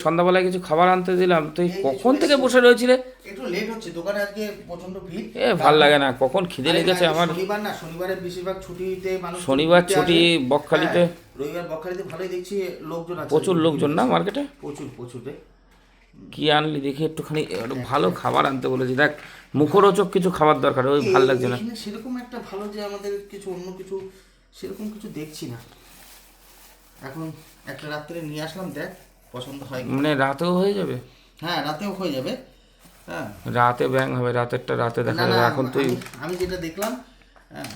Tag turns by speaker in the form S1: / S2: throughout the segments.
S1: সন্ধ্যাবেলায় কিছু খাবার আনতে দিলাম, তুই
S2: এই
S1: কখন
S2: চলে
S1: থেকে
S2: এসেছি।
S1: বসে রয়েছিলে?
S2: একটু লেট হচ্ছে, দোকানে আজকে প্রচন্ড ভিড়।
S1: ভাল লাগে না, কখন খিদে
S2: আরে না,
S1: লেগেছে
S2: আজকে
S1: আমার।
S2: শনিবার না, শনিবারে বেশিরভাগ ছুটিতে মানুষ
S1: শনিবার
S2: ঘুরতে
S1: ছুটি
S2: আসে।
S1: বকখালিতে।
S2: হ্যাঁ, রবিবার বকখালিতে ভালোই দেখছি লোকজন আছে,
S1: প্রচুর
S2: আজকে ভিড়
S1: লোকজন না
S2: হয়েছে।
S1: মার্কেটে।
S2: প্রচুর প্রচুর রে।
S1: কি আনলি দেখি একটুখানি, একটু ভালো খাবার আনতে বলেছি, দেখ মুখরোচক কিছু খাবার দরকার, ওই ভাল লাগছে না।
S2: এখানে সেরকম একটা ভালো যে আমাদের কিছু অন্য কিছু সেরকম কিছু দেখছি না এখন। একটা রাত্রে নিয়ে আসলাম, দেখ পছন্দ হয় কি।
S1: মানে রাতেও হয়ে যাবে?
S2: হ্যাঁ, রাতেও হয়ে যাবে। হ্যাঁ,
S1: রাতে ব্যাং হবে, রাতেরটা রাতে দেখা
S2: না না,
S1: যাবে। এখন তুই
S2: আমি যেটা দেখলাম, হ্যাঁ,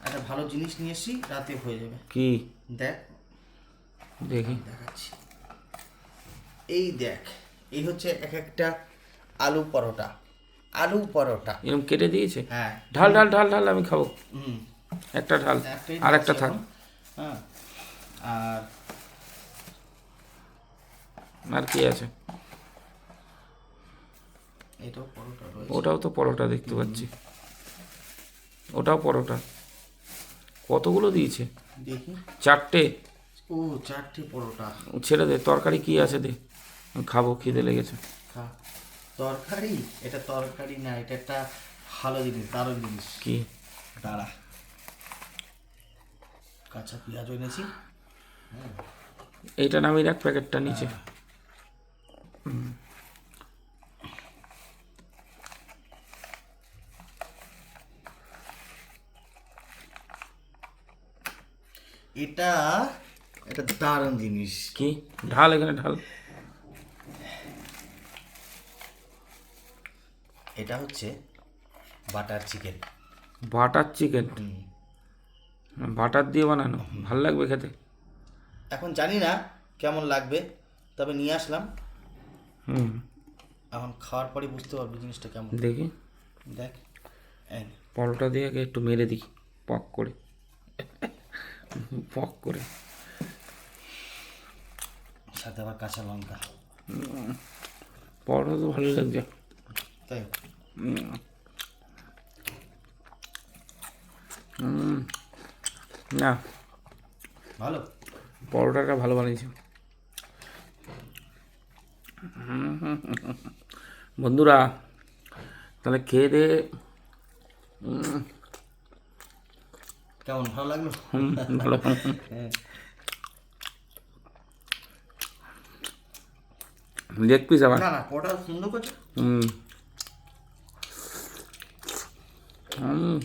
S2: একটা ভালো জিনিস নিয়ে এসেছি, রাতে হয়ে যাবে।
S1: কি
S2: দেখ,
S1: দেখি?
S2: দেখাচ্ছি। এই দেখ, এই হচ্ছে এক একটা আলু পরোটা। আলু পরোটা।
S1: এরকম কেটে দিয়েছে?
S2: হ্যাঁ,
S1: ঢাল ঢাল ঢাল ঢাল, আমি খাবো।
S2: হুম,
S1: একটা ঢাল,
S2: একটাই
S1: আর একটা
S2: দিচ্ছি
S1: থাক।
S2: এখন। হ্যাঁ, আর
S1: আর কি আছে?
S2: এটাও পরোটা রয়েছে।
S1: ওটাও তো পরোটা দেখতে পাচ্ছি, ওটাও পরোটা। কতগুলো দিয়েছে?
S2: দেখি।
S1: 4টে।
S2: ও, 4টে পরোটা।
S1: ছেড়ে দে, তরকারি কি আছে দে, আমি খাবো, খিদে লেগেছে।
S2: খা। তরকারি? এটা তরকারি না, এটা একটা ভালো জিনিস, দারুণ জিনিস।
S1: কি?
S2: দাঁড়া, কাঁচা পেঁয়াজ এনেছি।
S1: এইটা নামিয়ে রাখ, প্যাকেটটা নিচে।
S2: এটা এটা দারুণ জিনিস।
S1: কি? ঢাল, এখানে ঢাল।
S2: এটা হচ্ছে butter chicken.
S1: Butter chicken? Butter দিয়ে বানানো, ভাল লাগবে খেতে।
S2: এখন জানি না কেমন লাগবে, তবে নিয়ে আসলাম।
S1: হুম,
S2: এখন খাওয়ার পরে বুঝতে পারবি জিনিসটা কেমন।
S1: দেখি।
S2: দেখ, এই নে।
S1: পরোটা দিয়ে আগে একটু মেরে দিই, পক করে, পক করে।
S2: সাথে আবার কাঁচা লঙ্কা।
S1: পরোটা তো ভালো লাগছে।
S2: তাই?
S1: না,
S2: ভালো।
S1: পরোটাটা ভালো বানিয়েছে। বন্ধুরা, তাহলে খেয়ে দে।
S2: কেমন, ভালো লাগলো?
S1: ভালো।
S2: হ্যাঁ।
S1: লেগ পিস আবার।
S2: না না, পরোটা সুন্দর করছে।
S1: হুম হুম